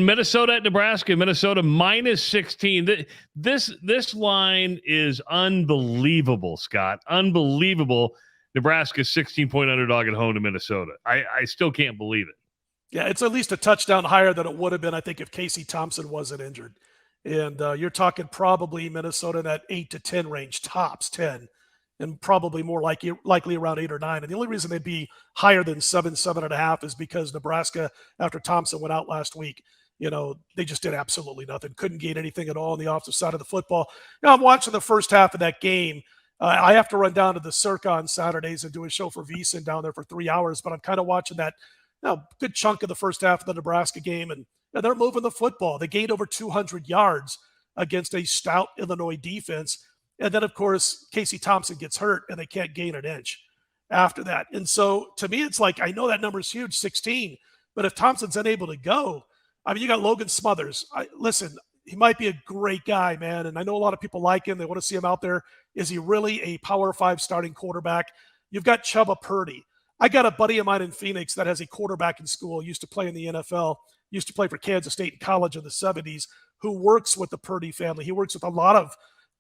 Minnesota at Nebraska. Minnesota minus 16. This line is unbelievable, Scott. Unbelievable. Nebraska 16-point underdog at home to Minnesota. I still can't believe it. Yeah, it's at least a touchdown higher than it would have been, I think, if Casey Thompson wasn't injured. And you're talking probably Minnesota in that 8 to 10 range, tops 10, and probably more likely around 8 or 9. And the only reason they'd be higher than 7.5 is because Nebraska, after Thompson went out last week, they just did absolutely nothing. Couldn't gain anything at all on the offensive side of the football. Now, I'm watching the first half of that game. I have to run down to the Circa on Saturdays and do a show for VSiN down there for 3 hours, but I'm kind of watching that good chunk of the first half of the Nebraska game, and they're moving the football. They gained over 200 yards against a stout Illinois defense. And then, of course, Casey Thompson gets hurt, and they can't gain an inch after that. And so, to me, it's like, I know that number is huge, 16, but if Thompson's unable to go, I mean, you got Logan Smothers. Listen, he might be a great guy, man, and I know a lot of people like him. They want to see him out there. Is he really a Power 5 starting quarterback? You've got Chubba Purdy. I got a buddy of mine in Phoenix that has a quarterback in school, used to play in the NFL, used to play for Kansas State in college in the 70s, who works with the Purdy family. He works with a lot of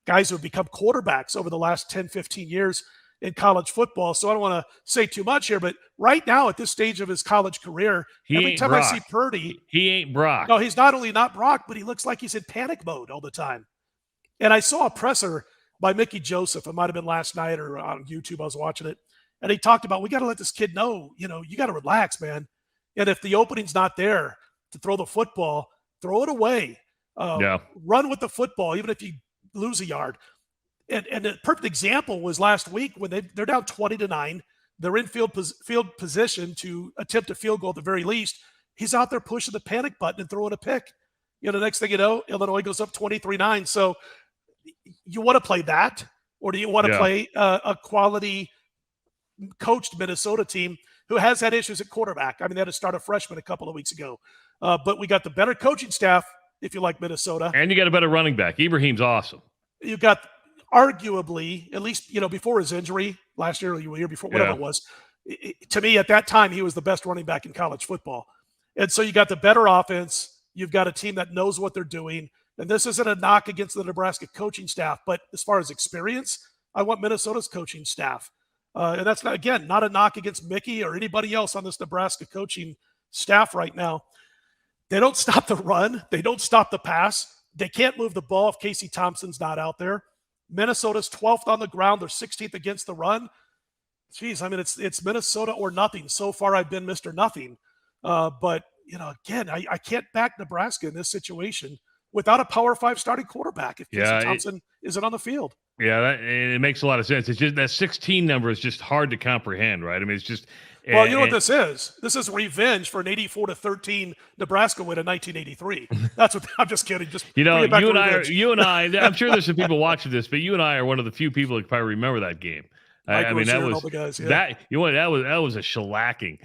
guys who have become quarterbacks over the last 10, 15 years in college football. So I don't want to say too much here, but right now at this stage of his college career, every time I see Purdy, he ain't Brock. No, he's not only not Brock, but he looks like he's in panic mode all the time. And I saw a presser by Mickey Joseph. It might have been last night or on YouTube. I was watching it. And he talked about, we got to let this kid know, you got to relax, man. And if the opening's not there to throw the football, throw it away. Run with the football, even if you lose a yard. And a perfect example was last week when they're down 20-9. They're in field position to attempt a field goal at the very least. He's out there pushing the panic button and throwing a pick. The next thing you know, Illinois goes up 23-9. So you want to play that, or do you want to play a quality coached Minnesota team who has had issues at quarterback? I mean, they had to start a freshman a couple of weeks ago. But we got the better coaching staff, if you like Minnesota. And you got a better running back. Ibrahim's awesome. You got arguably, at least, before his injury last year or the year before, whatever it was, to me at that time, he was the best running back in college football. And so you got the better offense. You've got a team that knows what they're doing. And this isn't a knock against the Nebraska coaching staff, but as far as experience, I want Minnesota's coaching staff. And that's, not a knock against Mickey or anybody else on this Nebraska coaching staff right now. They don't stop the run. They don't stop the pass. They can't move the ball if Casey Thompson's not out there. Minnesota's 12th on the ground. They're 16th against the run. Jeez, I mean, it's Minnesota or nothing. So far, I've been Mr. Nothing. But, again, I can't back Nebraska in this situation without a Power 5 starting quarterback if Casey Thompson isn't on the field. Yeah, it makes a lot of sense. It's just that 16 number is just hard to comprehend, right? I mean, it's just – well, you know what this is? This is revenge for an 84-13 Nebraska win in 1983. That's what – I'm just kidding. Just you and I, I'm sure there's some people watching this, but you and I are one of the few people that probably remember that game. I mean, that was that was a shellacking.